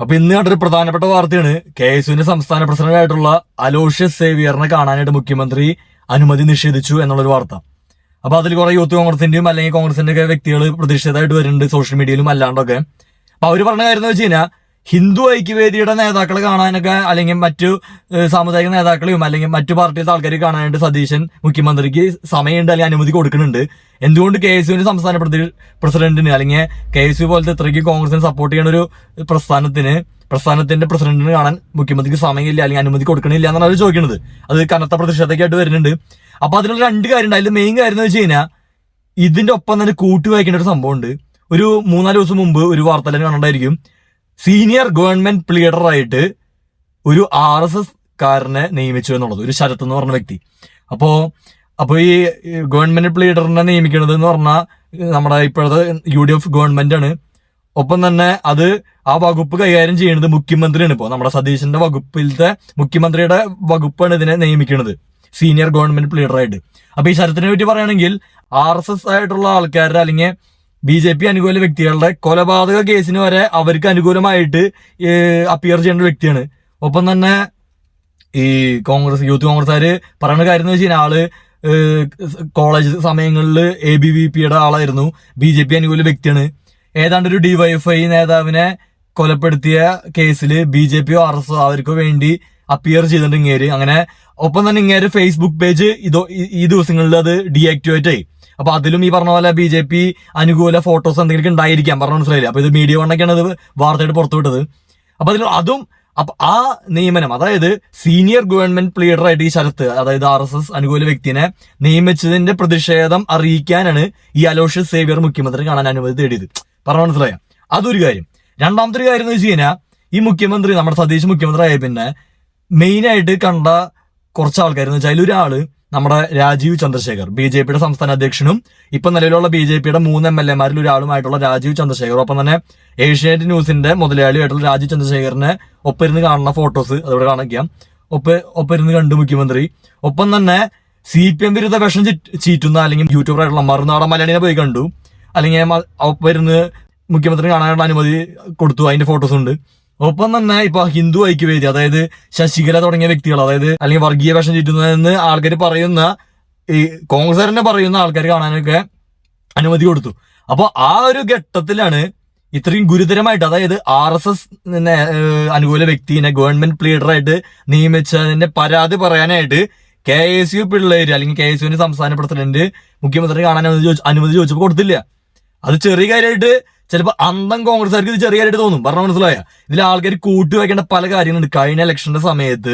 അപ്പൊ ഇന്ന് കണ്ടൊരു പ്രധാനപ്പെട്ട വാർത്തയാണ്. KSUവിന്റെ സംസ്ഥാന പ്രസിഡന്റായിട്ടുള്ള അലോഷ്യസ് സേവിയറിനെ കാണാനായിട്ട് മുഖ്യമന്ത്രി അനുമതി നിഷേധിച്ചു എന്നുള്ളൊരു വാർത്ത. അപ്പൊ അതിൽ കുറെ യൂത്ത് കോൺഗ്രസിന്റെയും അല്ലെങ്കിൽ കോൺഗ്രസിന്റെ ഒക്കെ വ്യക്തികൾ പ്രതിഷേധമായിട്ട് വരുന്നുണ്ട് സോഷ്യൽ മീഡിയയിലും അല്ലാണ്ടൊക്കെ. അപ്പൊ അവര് പറഞ്ഞ കാര്യം എന്ന് വെച്ച് കഴിഞ്ഞാൽ ഹിന്ദു ഐക്യവേദിയുടെ നേതാക്കളെ കാണാനൊക്കെ അല്ലെങ്കിൽ മറ്റു സാമുദായിക നേതാക്കളെയും അല്ലെങ്കിൽ മറ്റു പാർട്ടിയിലത്തെ ആൾക്കാരെ കാണാനായിട്ട് സതീശൻ മുഖ്യമന്ത്രിക്ക് സമയമുണ്ട് അല്ലെങ്കിൽ അനുമതി കൊടുക്കുന്നുണ്ട്. എന്തുകൊണ്ട് KSUവിന്റെ സംസ്ഥാന പ്രസിഡന്റിന് അല്ലെങ്കിൽ KSU പോലത്തെ ഇത്രയ്ക്ക് കോൺഗ്രസിനെ സപ്പോർട്ട് ചെയ്യുന്ന ഒരു പ്രസ്ഥാനത്തിന്റെ പ്രസിഡന്റിന് കാണാൻ മുഖ്യമന്ത്രിക്ക് സമയമില്ല അല്ലെങ്കിൽ അനുമതി കൊടുക്കണില്ല എന്നാണ് അവർ ചോദിക്കുന്നത്. അത് കനത്ത പ്രതിഷേധമൊക്കെയായിട്ട് വരുന്നുണ്ട്. അപ്പൊ അതിനുള്ള രണ്ട് കാര്യമുണ്ട്. അതിൽ മെയിൻ കാര്യം എന്ന് വെച്ച് കഴിഞ്ഞാൽ ഇതിന്റെ ഒപ്പം തന്നെ കൂട്ടി വായിക്കേണ്ട ഒരു സംഭവം ഉണ്ട്. ഒരു 3-4 ദിവസം മുമ്പ് ഒരു വാർത്തയിൽ കണ്ടിട്ടുണ്ടായിരിക്കും, സീനിയർ ഗവൺമെന്റ് പ്ലീഡറായിട്ട് ഒരു RSS കാരനെ നിയമിച്ചു എന്നുള്ളത്, ഒരു ശരത് എന്ന് പറഞ്ഞ വ്യക്തി. അപ്പോ ഈ ഗവൺമെന്റ് പ്ലീഡറിനെ നിയമിക്കുന്നത് എന്ന് പറഞ്ഞാൽ നമ്മുടെ ഇപ്പോഴത്തെ UDF ഗവൺമെന്റ് ആണ്. ഒപ്പം തന്നെ അത് ആ വകുപ്പ് കൈകാര്യം ചെയ്യുന്നത് മുഖ്യമന്ത്രിയാണ്. ഇപ്പോൾ നമ്മുടെ സതീശന്റെ വകുപ്പിലത്തെ മുഖ്യമന്ത്രിയുടെ വകുപ്പാണ് ഇതിനെ നിയമിക്കുന്നത് സീനിയർ ഗവൺമെന്റ് പ്ലീഡറായിട്ട്. അപ്പൊ ഈ ശരത്തിനെ പറ്റി പറയുകയാണെങ്കിൽ RSS ആയിട്ടുള്ള ആൾക്കാരുടെ അല്ലെങ്കിൽ BJP അനുകൂല വ്യക്തികളുടെ കൊലപാതക കേസിന് വരെ അവർക്ക് അനുകൂലമായിട്ട് അപ്പിയർ ചെയ്യേണ്ട വ്യക്തിയാണ്. ഒപ്പം തന്നെ ഈ യൂത്ത് കോൺഗ്രസ്സുകാര് പറയുന്ന കാര്യം എന്ന് വെച്ച് കഴിഞ്ഞാൽ ആള് കോളേജ് സമയങ്ങളിൽ ABVPയുടെ ആളായിരുന്നു, BJP അനുകൂല വ്യക്തിയാണ്. ഏതാണ്ട് ഒരു DYFI നേതാവിനെ കൊലപ്പെടുത്തിയ കേസിൽ BJP RSS അവർക്കോ വേണ്ടി അപ്പിയർ ചെയ്തിട്ടുണ്ട് ഇങ്ങേര്. അങ്ങനെ ഒപ്പം തന്നെ ഇങ്ങേര് ഫേസ്ബുക്ക് പേജ് ഈ ദിവസങ്ങളിൽ അത് ഡീആക്ടിവേറ്റ് ആയി. അപ്പൊ അതിലും ഈ പറഞ്ഞ പോലെ BJP അനുകൂല ഫോട്ടോസ് എന്തെങ്കിലും ഉണ്ടായിരിക്കാം, പറഞ്ഞ മനസ്സിലായില്ല. അപ്പൊ ഇത് മീഡിയ വണ്ണൊക്കെയാണ് അത് വാർത്തയായിട്ട് പുറത്തുവിട്ടത്. അപ്പൊ അപ്പൊ ആ നിയമനം, അതായത് സീനിയർ ഗവൺമെന്റ് പ്ലീഡറായിട്ട് ഈ ശരത്ത്, അതായത് RSS അനുകൂല വ്യക്തിനെ നിയമിച്ചതിന്റെ പ്രതിഷേധം അറിയിക്കാനാണ് ഈ അലോഷ്യസ് സേവിയർ മുഖ്യമന്ത്രി കാണാൻ അനുമതി തേടിയത്. പറഞ്ഞ മനസ്സിലായ അതൊരു കാര്യം. രണ്ടാമത്തെ ഒരു കാര്യം എന്ന് വെച്ച് കഴിഞ്ഞാൽ ഈ മുഖ്യമന്ത്രി, നമ്മുടെ സതീശ് മുഖ്യമന്ത്രി ആയ പിന്നെ മെയിനായിട്ട് കണ്ട കുറച്ച് ആൾക്കാരെന്ന് വെച്ചാൽ അതിലൊരാള് നമ്മുടെ രാജീവ് ചന്ദ്രശേഖർ, BJPയുടെ സംസ്ഥാന അധ്യക്ഷനും ഇപ്പൊ നിലവിലുള്ള BJPയുടെ 3 MLA-മാരിൽ ഒരാളുമായിട്ടുള്ള രാജീവ് ചന്ദ്രശേഖർ. ഒപ്പം തന്നെ ഏഷ്യാനെറ്റ് ന്യൂസിന്റെ മുതലാളിയായിട്ടുള്ള രാജീവ് ചന്ദ്രശേഖറിനെ ഒപ്പിരുന്ന് കാണുന്ന ഫോട്ടോസ് അതോടെ കാണിക്കാം. ഒപ്പിരുന്ന് കണ്ടു മുഖ്യമന്ത്രി. ഒപ്പം തന്നെ CPM വിരുദ്ധ വിഷം ചീറ്റുന്ന അല്ലെങ്കിൽ യൂട്യൂബറായിട്ടുള്ള മറുനാടൻ മലയാളിനെ പോയി കണ്ടു. അല്ലെങ്കിൽ ഒപ്പിരുന്ന് മുഖ്യമന്ത്രി കാണാനുള്ള അനുമതി കൊടുത്തു, അതിന്റെ ഫോട്ടോസ് ഉണ്ട്. ഒപ്പം തന്നെ ഇപ്പൊ ഹിന്ദു ഐക്യവേദി, അതായത് ശശികല തുടങ്ങിയ വ്യക്തികൾ, അതായത് അല്ലെങ്കിൽ വർഗീയ വേഷം ചുറ്റുന്നതെന്ന് ആൾക്കാർ പറയുന്ന ഈ കോൺഗ്രസ്സുകാരനെ പറയുന്ന ആൾക്കാർ കാണാനൊക്കെ അനുമതി കൊടുത്തു. അപ്പൊ ആ ഒരു ഘട്ടത്തിലാണ് ഇത്രയും ഗുരുതരമായിട്ട്, അതായത് RSS അനുകൂല വ്യക്തിനെ ഗവൺമെന്റ് പ്ലീഡറായിട്ട് നിയമിച്ചതിന്റെ പരാതി പറയാനായിട്ട് KSU പിള്ളേര് അല്ലെങ്കിൽ KSUവിന്റെ സംസ്ഥാന പ്രസിഡന്റ് മുഖ്യമന്ത്രി കാണാൻ അനുമതി ചോദിച്ചപ്പോൾ കൊടുത്തില്ല. അത് ചെറിയ കാര്യമായിട്ട് ചിലപ്പോൾ അന്തം കോൺഗ്രസ്സുകാർക്ക് ഇത് ചെറിയ കാര്യമായിട്ട് തോന്നും, പറഞ്ഞ മനസ്സിലായ. ഇതിൽ ആൾക്കാർ കൂട്ടി വയ്ക്കേണ്ട പല കാര്യങ്ങളുണ്ട്. കഴിഞ്ഞ ഇലക്ഷന്റെ സമയത്ത്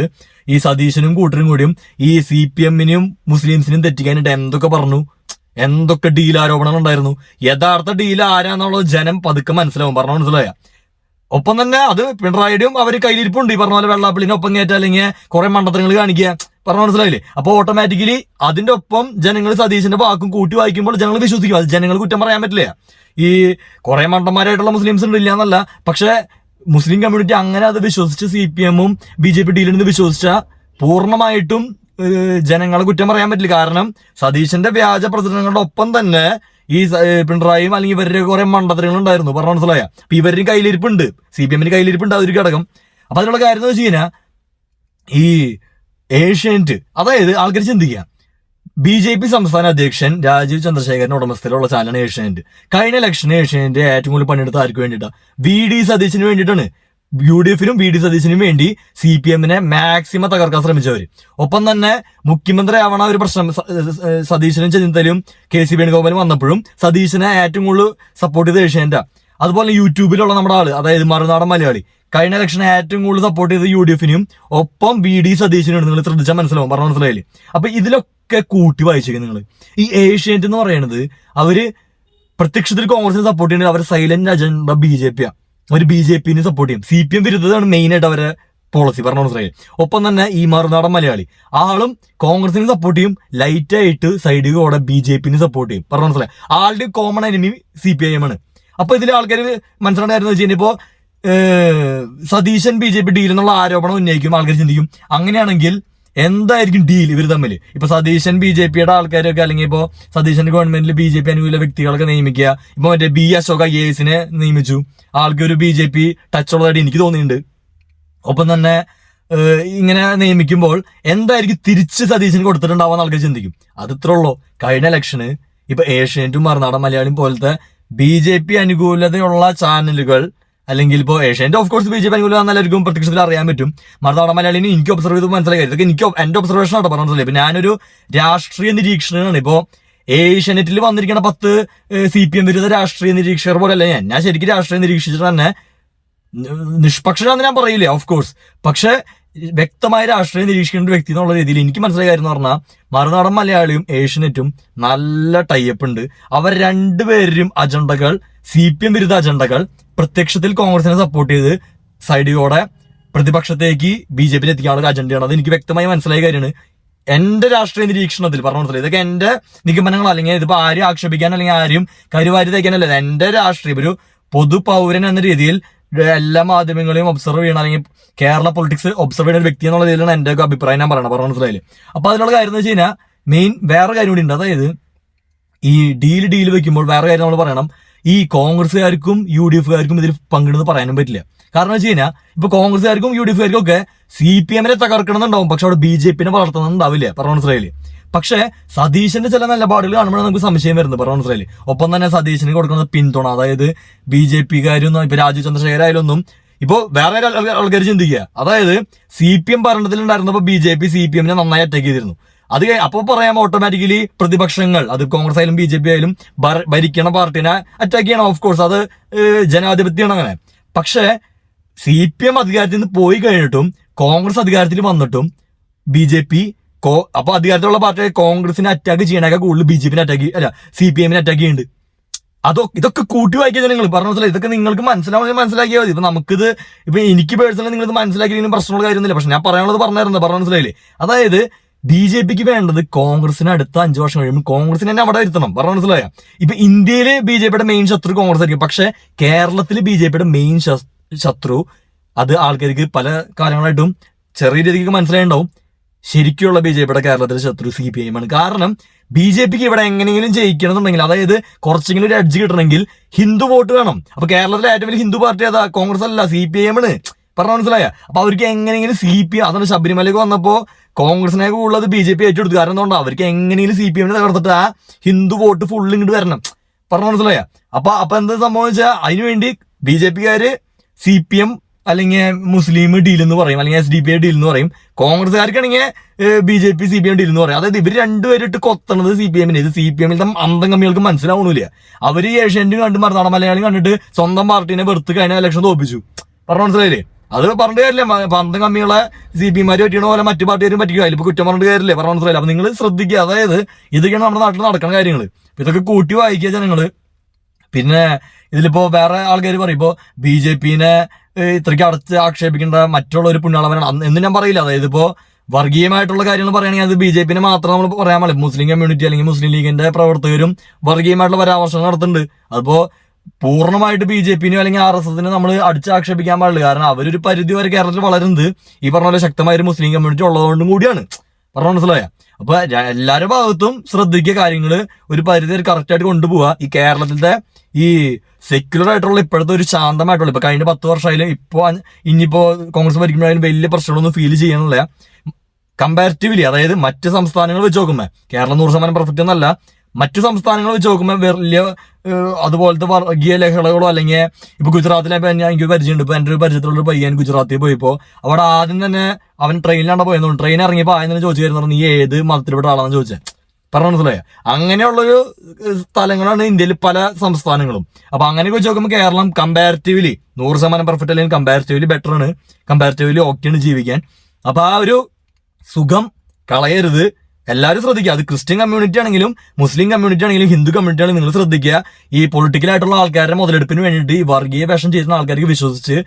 ഈ സതീശനും കൂട്ടരും കൂടിയും ഈ CPM-നും മുസ്ലിംസിനും തെറ്റിക്കാനായിട്ട് എന്തൊക്കെ പറഞ്ഞു, എന്തൊക്കെ ഡീൽ ആരോപണങ്ങൾ ഉണ്ടായിരുന്നു. യഥാർത്ഥ ഡീൽ ആരാന്നുള്ളത് ജനം പതുക്കെ മനസ്സിലാവും, പറഞ്ഞ മനസ്സിലായ. ഒപ്പം തന്നെ അത് പിണറായിയുടെയും അവർ കയ്യിലിരിപ്പുണ്ട്. ഈ പറഞ്ഞ പോലെ വെള്ളാപ്പള്ളിനെ ഒപ്പം കയറ്റ അല്ലെങ്കിൽ കുറെ മണ്ടത്തരങ്ങൾ കാണിക്കുക, പറഞ്ഞ മനസ്സിലായില്ലേ. അപ്പൊ ഓട്ടോമാറ്റിക്കലി അതിന്റെ ഒപ്പം ജനങ്ങൾ സതീശന്റെ വാക്കും കൂട്ടി വായിക്കുമ്പോൾ ജനങ്ങൾ വിശ്വസിക്കും. അത് ജനങ്ങൾ കുറ്റം പറയാൻ പറ്റില്ല. ഈ കുറെ മണ്ടന്മാരായിട്ടുള്ള മുസ്ലിംസ് ഉണ്ട്, ഇല്ല എന്നല്ല. പക്ഷെ മുസ്ലിം കമ്മ്യൂണിറ്റി അങ്ങനെ അത് വിശ്വസിച്ച് CPM-ഉം BJP ഡീലിൽ വിശ്വസിച്ച പൂർണ്ണമായിട്ടും ജനങ്ങളെ കുറ്റം പറയാൻ പറ്റില്ല. കാരണം സതീശന്റെ വ്യാജ പ്രചരണങ്ങളുടെ ഒപ്പം തന്നെ ഈ പിണറായിയും അല്ലെങ്കിൽ ഇവരുടെ കുറെ മണ്ടത്തരങ്ങൾ ഉണ്ടായിരുന്നു, പറഞ്ഞ മനസ്സിലായ. അപ്പൊ ഇവരുടെ കയ്യിലിരിപ്പുണ്ട്, CPM-ന് കയ്യിലിരിപ്പുണ്ട്, അതൊരു ഘടകം. അപ്പൊ അതിനുള്ള കാര്യം എന്ന് വെച്ച് കഴിഞ്ഞാൽ ഈ ഏഷ്യാനെറ്റ്, അതായത് ആൾക്കാർ ചിന്തിക്കുക, BJP സംസ്ഥാന അധ്യക്ഷൻ രാജീവ് ചന്ദ്രശേഖരന്റെ ഉടമസ്ഥയിലുള്ള ചാനലാണ് ഏഷ്യാനെറ്റ്. കഴിഞ്ഞ ഇലക്ഷന് ഏഷ്യാനെറ്റ് ഏറ്റവും കൂടുതൽ പണിയെടുത്ത ആർക്ക് വേണ്ടിയിട്ടാണ്? VD സതീശന് വേണ്ടിയിട്ടാണ്. UDF-നും VD സതീശനും വേണ്ടി CPM-നെ മാക്സിമം തകർക്കാൻ ശ്രമിച്ചവര്. ഒപ്പം തന്നെ മുഖ്യമന്ത്രി ആവണ ഒരു പ്രശ്നം സതീശനും ചെന്നിത്തലയും KC വേണുഗോപാലും വന്നപ്പോഴും സതീശനെ ഏറ്റവും കൂടുതൽ സപ്പോർട്ട് ചെയ്ത ഏഷ്യാനെറ്റാ. അതുപോലെ യൂട്യൂബിലുള്ള നമ്മുടെ ആള്, അതായത് മറുനാടൻ മലയാളി, കഴിഞ്ഞ ഇലക്ഷനെ ഏറ്റവും കൂടുതൽ സപ്പോർട്ട് ചെയ്ത് UDF-നും ഒപ്പം VD സതീശനും. നിങ്ങൾ ശ്രദ്ധിച്ചാൽ മനസ്സിലാവും, പറഞ്ഞ മനസ്സിലായില്ലേ. അപ്പൊ ഇതിലൊക്കെ കൂട്ടി വായിച്ചേക്കും നിങ്ങൾ. ഈ ഏഷ്യാനെറ്റ് എന്ന് പറയുന്നത് അവര് പ്രത്യക്ഷത്തിൽ കോൺഗ്രസിനെ സപ്പോർട്ട് ചെയ്യുന്നത് അവരുടെ സൈലന്റ് അജണ്ട BJP-യാണ്. അവർ BJP-നെ സപ്പോർട്ട് ചെയ്യും. CPM വിരുദ്ധതാണ് മെയിൻ ആയിട്ട് അവരെ പോളിസി, പറഞ്ഞ മനസ്സിലായി. ഒപ്പം തന്നെ ഈ മറുനാടൻ മലയാളി ആളും കോൺഗ്രസിനെ സപ്പോർട്ട് ചെയ്യും, ലൈറ്റ് ആയിട്ട് സൈഡിൽ കൂടെ BJP-നെ സപ്പോർട്ട് ചെയ്യും, പറഞ്ഞ മനസ്സിലായി. ആളുടെ കോമൺ എനിമി CPIM ആണ്. അപ്പൊ ഇതിൽ ആൾക്കാർ മനസ്സിലായിരുന്നു വെച്ച് കഴിഞ്ഞാൽ ഇപ്പോ സതീശൻ BJP ഡീൽ എന്നുള്ള ആരോപണം ഉന്നയിക്കും, ആൾക്കാർ ചിന്തിക്കും അങ്ങനെയാണെങ്കിൽ എന്തായിരിക്കും ഡീൽ ഇവർ തമ്മിൽ? ഇപ്പൊ സതീശൻ BJPയുടെ ആൾക്കാരൊക്കെ, അല്ലെങ്കിൽ ഇപ്പോ സതീശന്റെ ഗവൺമെന്റിൽ BJP അനുകൂല വ്യക്തികളൊക്കെ നിയമിക്കുക. ഇപ്പൊ മറ്റേ B അശോക IAS നിയമിച്ചു. ആൾക്ക് ഒരു BJP ടച്ച് ഉള്ളതായിട്ട് എനിക്ക് തോന്നിയിട്ടുണ്ട്. ഒപ്പം തന്നെ ഇങ്ങനെ നിയമിക്കുമ്പോൾ എന്തായിരിക്കും തിരിച്ച് സതീശന് കൊടുത്തിട്ടുണ്ടാവാന്ന് ആൾക്കാർ ചിന്തിക്കും. അത് ഇത്ര ഉള്ളൂ. കഴിഞ്ഞ ഇലക്ഷന് ഇപ്പൊ ഏഷ്യാനെറ്റും മറുനാടൻ മലയാളിയും പോലത്തെ BJP അനുകൂലതയുള്ള ചാനലുകൾ, അല്ലെങ്കിൽ ഇപ്പോൾ ഏഷ്യാനെറ്റ് ഓഫ് കോഴ്സ് BJP അനുകൂലം എല്ലാവർക്കും പ്രത്യക്ഷത്തിൽ അറിയാൻ പറ്റും. മറുനാടൻ മലയാളിന് എനിക്ക് ഒബ്സർവ് ചെയ്ത് മനസ്സിലായി. ഇതൊക്കെ എനിക്ക് എന്റെ ഒബ്സർവേഷൻ ആട്ടോ പറഞ്ഞിട്ടില്ല. ഇപ്പൊ ഞാനൊരു രാഷ്ട്രീയ നിരീക്ഷകനാണ്. ഇപ്പോ ഏഷ്യാനെറ്റിൽ വന്നിരിക്കുന്ന 10 CPM വിരുദ്ധ രാഷ്ട്രീയ നിരീക്ഷകർ പോലെയല്ല ഞാൻ ശരിക്കും രാഷ്ട്രീയം നിരീക്ഷിച്ചിട്ട് തന്നെ നിഷ്പക്ഷരാന്ന് ഞാൻ പറയില്ലേ, ഓഫ് കോഴ്സ്. പക്ഷെ വ്യക്തമായ രാഷ്ട്രീയം നിരീക്ഷിക്കേണ്ട ഒരു വ്യക്തി എന്നുള്ള രീതിയിൽ എനിക്ക് മനസ്സിലായ കാര്യം എന്ന് പറഞ്ഞാൽ മറുനാടൻ മലയാളിയും ഏഷ്യനെറ്റും നല്ല ടൈപ്പ് ഉണ്ട്. അവർ രണ്ടുപേരും അജണ്ടകൾ, CPM വിരുദ്ധ അജണ്ടകൾ പ്രത്യക്ഷത്തിൽ കോൺഗ്രസിനെ സപ്പോർട്ട് ചെയ്ത് സൈഡിലൂടെ പ്രതിപക്ഷത്തേക്ക് BJP എത്തിക്കാനുള്ള ഒരു അജണ്ടയാണ്. അത് എനിക്ക് വ്യക്തമായി മനസ്സിലായ കാര്യമാണ്. എന്റെ രാഷ്ട്രീയ നിരീക്ഷണത്തിൽ പറഞ്ഞു മനസ്സിലായി. ഇതൊക്കെ എന്റെ നിഗമനങ്ങൾ, അല്ലെങ്കിൽ ഇതിപ്പോ ആരും ആക്ഷേപിക്കാൻ അല്ലെങ്കിൽ ആരും കരുവാരി തയ്ക്കാനല്ല. എന്റെ രാഷ്ട്രീയം ഒരു പൊതു പൗരൻ എന്ന രീതിയിൽ എല്ലാ മാധ്യമങ്ങളെയും ഒബ്സർവ് ചെയ്യണം, അല്ലെങ്കിൽ കേരള പൊളിറ്റിക്സ് ഒബ്സർവ് ചെയ്യുന്ന ഒരു വ്യക്തി എന്നുള്ള രീതിയിലാണ് എന്റെ ഒക്കെ അഭിപ്രായം ഞാൻ പറയണം. പറഞ്ഞു മനസ്സിലായില്ലേ? അപ്പൊ അതിനുള്ള കാര്യം എന്ന് വെച്ച് കഴിഞ്ഞാൽ മെയിൻ വേറെ കാര്യം കൂടി ഉണ്ട്. അതായത് ഈ ഡീൽ വെക്കുമ്പോൾ വേറെ കാര്യം നമ്മൾ പറയണം. ഈ കോൺഗ്രസ്സുകാർക്കും UDFകാർക്കും ഇതിൽ പങ്കിടുന്നത് പറയാനും പറ്റില്ല. കാരണം വെച്ച് കഴിഞ്ഞാൽ ഇപ്പൊ കോൺഗ്രസ്സുകാർക്കും UDFകാർക്കും ഒക്കെ CPM തകർക്കണമെന്നുണ്ടാവും, പക്ഷെ അവിടെ BJP വളർത്തുന്നുണ്ടാവില്ല. പറഞ്ഞു മനസ്സിലായില്ലേ? പക്ഷെ സതീശന്റെ ചില നിലപാടുകൾ കാണുമ്പോൾ നമുക്ക് സംശയം വരുന്നത്. പറഞ്ഞു മനസ്സിലായില്ലേ? ഒപ്പം തന്നെ സതീശന് കൊടുക്കുന്നത് പിന്തുണ, അതായത് BJPക്കാരൊന്നും ഇപ്പൊ രാജീവ് ചന്ദ്രശേഖർ ആയാലൊന്നും ഇപ്പൊ വേറെ ആൾക്കാർ ചിന്തിക്കുക. അതായത് CPM ഭരണത്തിൽ ഉണ്ടായിരുന്നപ്പോ BJP CPM നന്നായി അറ്റാക്ക് ചെയ്തിരുന്നു. അത് അപ്പൊ പറയാം ഓട്ടോമാറ്റിക്കലി പ്രതിപക്ഷങ്ങൾ, അത് കോൺഗ്രസ് ആയാലും BJP ആയാലും ഭരിക്കണ പാർട്ടിനെ അറ്റാക്ക് ചെയ്യണം. ഓഫ് കോഴ്സ് അത് ജനാധിപത്യമാണ് അങ്ങനെ. പക്ഷെ CPM അധികാരത്തിൽ നിന്ന് പോയി കഴിഞ്ഞിട്ടും കോൺഗ്രസ് അധികാരത്തിൽ വന്നിട്ടും BJP അപ്പൊ അധികാരത്തിലുള്ള പാർട്ടി കോൺഗ്രസിനെ അറ്റാക്ക് ചെയ്യണൊക്കെ കൂടുതൽ BJPനെ അറ്റാക്ക് CPM അറ്റാക്ക് ചെയ്യുന്നുണ്ട്. ഇതൊക്കെ കൂട്ടി വായിക്കുക നിങ്ങൾ. പറഞ്ഞു മനസ്സിലായി? ഇതൊക്കെ നിങ്ങൾക്ക് മനസ്സിലാക്കിയാൽ മതി. ഇപ്പൊ നമുക്കിത് ഇപ്പൊ എനിക്ക് പേഴ്സണലി നിങ്ങൾ ഇത് മനസ്സിലാക്കിയെങ്കിലും പ്രശ്നമുള്ള കാര്യമൊന്നുമില്ല. പക്ഷെ ഞാൻ പറയാനുള്ളത് പറഞ്ഞായിരുന്നു. പറഞ്ഞു മനസ്സിലായില്ലേ? അതായത് BJPക്ക് വേണ്ടത് കോൺഗ്രസിന് അടുത്ത 5 വർഷം കഴിയുമ്പോൾ കോൺഗ്രസിന് തന്നെ അവിടെ ഇരുത്തണം. പറഞ്ഞു മനസ്സിലായ? ഇപ്പൊ ഇന്ത്യയില് BJPയുടെ മെയിൻ ശത്രു കോൺഗ്രസ് ആയിരിക്കും. പക്ഷെ കേരളത്തിൽ BJPയുടെ മെയിൻ ശത്രു അത് ആൾക്കാർക്ക് പല കാര്യങ്ങളായിട്ടും ചെറിയ രീതിക്ക് മനസ്സിലായിട്ടുണ്ടാവും. ശരിക്കുള്ള BJPയുടെ കേരളത്തിലെ ശത്രു CPM ആണ്. കാരണം BJPക്ക് ഇവിടെ എങ്ങനെയെങ്കിലും ജയിക്കണം എന്നുണ്ടെങ്കിൽ, അതായത് കുറച്ചെങ്കിലും ഒരു എഡ്ജ് കിട്ടണമെങ്കിൽ ഹിന്ദു വോട്ട് വേണം. അപ്പൊ കേരളത്തിലെ ഏറ്റവും വലിയ ഹിന്ദു പാർട്ടി അതാ കോൺഗ്രസ് അല്ല, CPM ആണ്. പറഞ്ഞു മനസ്സിലായ? അപ്പൊ അവർക്ക് എങ്ങനെയെങ്കിലും CPM, അതാണ് ശബരിമലയ്ക്ക് വന്നപ്പോ കോൺഗ്രസിനെ ഉള്ളത് BJP ഏറ്റെടുത്തു. കാരണം എന്തുകൊണ്ട് അവർക്ക് എങ്ങനെയെങ്കിലും CPM തകർത്തിട്ട് ആ ഹിന്ദു വോട്ട് ഫുള്ള് ഇങ്ങോട്ട് വരണം. പറഞ്ഞു മനസ്സിലായ? അപ്പൊ എന്താ സംഭവിച്ചാൽ അതിനുവേണ്ടി BJPക്കാര് CPM അല്ലെങ്കിൽ മുസ്ലിം ഡീൽ എന്ന് പറയും, അല്ലെങ്കിൽ SDP ഡീൽ എന്ന് പറയും. കോൺഗ്രസ്സുകാർക്കാണെങ്കിൽ BJP CPM ഡീൽ എന്ന് പറയും. അതായത് ഇവർ രണ്ടുപേരിട്ട് കൊത്തണത് CPM-ന്. ഇത് CPM-ൽ അന്തം കമ്മികൾക്ക് മനസ്സിലാവണില്ല. അവര് ഏഷ്യാനെറ്റ് കണ്ട് മറുനാടൻ മലയാളി കണ്ടിട്ട് സ്വന്തം പാർട്ടീനെ വെറുത്ത് കഴിഞ്ഞ ഇലക്ഷൻ തോപ്പിച്ചു. പറഞ്ഞു മനസ്സിലായില്ലേ? അത് പറഞ്ഞിട്ട് കാര്യമില്ല. അന്തം കമ്മികളെ CPM-മാര് പറ്റിയണ പോലെ മറ്റു പാർട്ടിക്കാരും പറ്റിക്കുക. അതിലിപ്പോ കുറ്റം പറഞ്ഞിട്ട് കാര്യമില്ലേ? പറഞ്ഞു മനസ്സിലായില്ല? അപ്പൊ നിങ്ങൾ ശ്രദ്ധിക്കുക. അതായത് ഇതൊക്കെയാണ് നമ്മുടെ നാട്ടിൽ നടക്കുന്ന കാര്യങ്ങൾ. ഇതൊക്കെ കൂട്ടി വായിക്കുക ജനങ്ങള്. പിന്നെ ഇതിലിപ്പോ വേറെ ആൾക്കാർ പറയും ഇപ്പോ BJP-നെ ഇത്രയ്ക്ക് അടച്ച് ആക്ഷേപിക്കേണ്ട മറ്റുള്ള ഒരു പുണ്യാളവനാണ് എന്ന് ഞാൻ പറയില്ല. അതായത് ഇപ്പോ വർഗീയമായിട്ടുള്ള കാര്യങ്ങൾ പറയുകയാണെങ്കിൽ അത് BJP-നെ മാത്രം നമ്മൾ പറയാൻ പാടില്ല. മുസ്ലിം കമ്മ്യൂണിറ്റി അല്ലെങ്കിൽ മുസ്ലിം ലീഗിന്റെ പ്രവർത്തകരും വർഗീയമായിട്ടുള്ള പരാമർശങ്ങൾ നടത്തുന്നുണ്ട്. അതിപ്പോ പൂർണ്ണമായിട്ട് BJP-നും അല്ലെങ്കിൽ RSS-നും നമ്മൾ അടിച്ചാക്ഷേപിക്കാൻ പാടില്ല. കാരണം അവരൊരു പരിധി വരെ കേരളത്തിൽ വളരുന്നത് ഈ പറഞ്ഞ പോലെ ശക്തമായ ഒരു മുസ്ലിം കമ്മ്യൂണിറ്റി ഉള്ളതുകൊണ്ടും കൂടിയാണ്. പറഞ്ഞു മനസ്സിലായ? അപ്പൊ എല്ലാവരുടെ ഭാഗത്തും ശ്രദ്ധിക്കുക, കാര്യങ്ങള് ഒരു പരിധി വരെ കറക്റ്റ് ആയിട്ട് കൊണ്ടുപോവുക. ഈ കേരളത്തിലെ ഈ സെക്യുലർ ആയിട്ടുള്ള ഇപ്പോഴത്തെ ഒരു ശാന്തമായിട്ടുള്ള, ഇപ്പൊ കഴിഞ്ഞ 10 വർഷമായാലും ഇനിയിപ്പോ കോൺഗ്രസ് ഭരിക്കുമ്പോഴായാലും വലിയ പ്രശ്നങ്ങളൊന്നും ഫീൽ ചെയ്യണില്ല കമ്പാരിറ്റീവ്ലി. അതായത് മറ്റ് സംസ്ഥാനങ്ങൾ വെച്ച് നോക്കുമ്പോ കേരളം 100% പെർഫെക്റ്റ് എന്നല്ല, മറ്റു സംസ്ഥാനങ്ങൾ വെച്ച് നോക്കുമ്പോൾ വലിയ അതുപോലത്തെ വർഗീയ ലഹളകളോ, അല്ലെങ്കിൽ ഇപ്പൊ ഗുജറാത്തിലെ എനിക്ക് പരിചയമുണ്ട്. ഇപ്പൊ എന്റെ ഒരു പരിചയത്തിലുള്ള പയ്യൻ ഗുജറാത്തിൽ പോയപ്പോ അവിടെ ആദ്യം തന്നെ അവൻ ട്രെയിനിലാണ് പോയത്. ട്രെയിൻ ഇറങ്ങിയപ്പോ ആദ്യം തന്നെ ചോദിച്ചു തരുന്നു, നീ ഏത് മതത്തിൽപ്പെട്ട ആളാണെന്ന് ചോദിച്ചത്. പറഞ്ഞു മനസ്സിലായ? അങ്ങനെയുള്ളൊരു സ്ഥലങ്ങളാണ് ഇന്ത്യയിൽ പല സംസ്ഥാനങ്ങളും. അപ്പൊ അങ്ങനെയൊക്കെ വെച്ച് നോക്കുമ്പോൾ കേരളം കമ്പാരിറ്റീവ്ലി 100% പെർഫെക്റ്റ് അല്ലെങ്കിൽ കമ്പാരിറ്റീവ്ലി ബെറ്റർ ആണ്, കമ്പാരിറ്റീവ്ലി ഓക്കെയാണ് ജീവിക്കാൻ. അപ്പൊ ആ ഒരു സുഖം കളയരുത്. എല്ലാവരും ശ്രദ്ധിക്കുക. അത് ക്രിസ്ത്യൻ കമ്മ്യൂണിറ്റി ആണെങ്കിലും മുസ്ലിം കമ്മ്യൂണിറ്റി ആണെങ്കിലും ഹിന്ദു കമ്മ്യൂണിറ്റി ആണെങ്കിലും നിങ്ങൾ ശ്രദ്ധിക്കുക. ഈ പൊളിറ്റിക്കലായിട്ടുള്ള ആൾക്കാരുടെ മുതലെടുപ്പിന് വേണ്ടിയിട്ട് ഈ വർഗീയ വേഷം ചെയ്യുന്ന ആൾക്കാർക്ക് വിശ്വസിച്ച്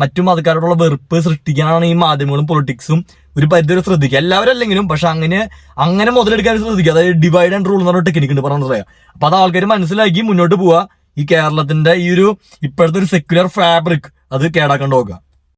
മറ്റു മതക്കാരോടുള്ള വെറുപ്പ് സൃഷ്ടിക്കാനാണ് ഈ മാധ്യമങ്ങളും പൊളിറ്റിക്സും ഒരു പരിധി വരെ ശ്രദ്ധിക്കുക. എല്ലാവരും അല്ലെങ്കിലും, പക്ഷെ അങ്ങനെ മുതലെടുക്കാൻ ശ്രദ്ധിക്കുക. അതായത് ഡിവൈഡ് ആൻഡ് റൂൾ എന്ന് പറഞ്ഞ ടെക്നിക്ക് ഉണ്ട്. പറഞ്ഞു പറയാം. അപ്പൊ അത് ആൾക്കാർ മനസ്സിലാക്കി മുന്നോട്ട് പോവുക. ഈ കേരളത്തിന്റെ ഈ ഒരു ഇപ്പോഴത്തെ ഒരു സെക്യുലർ ഫാബ്രിക് അത് കേടാക്കാൻ നോക്കുക.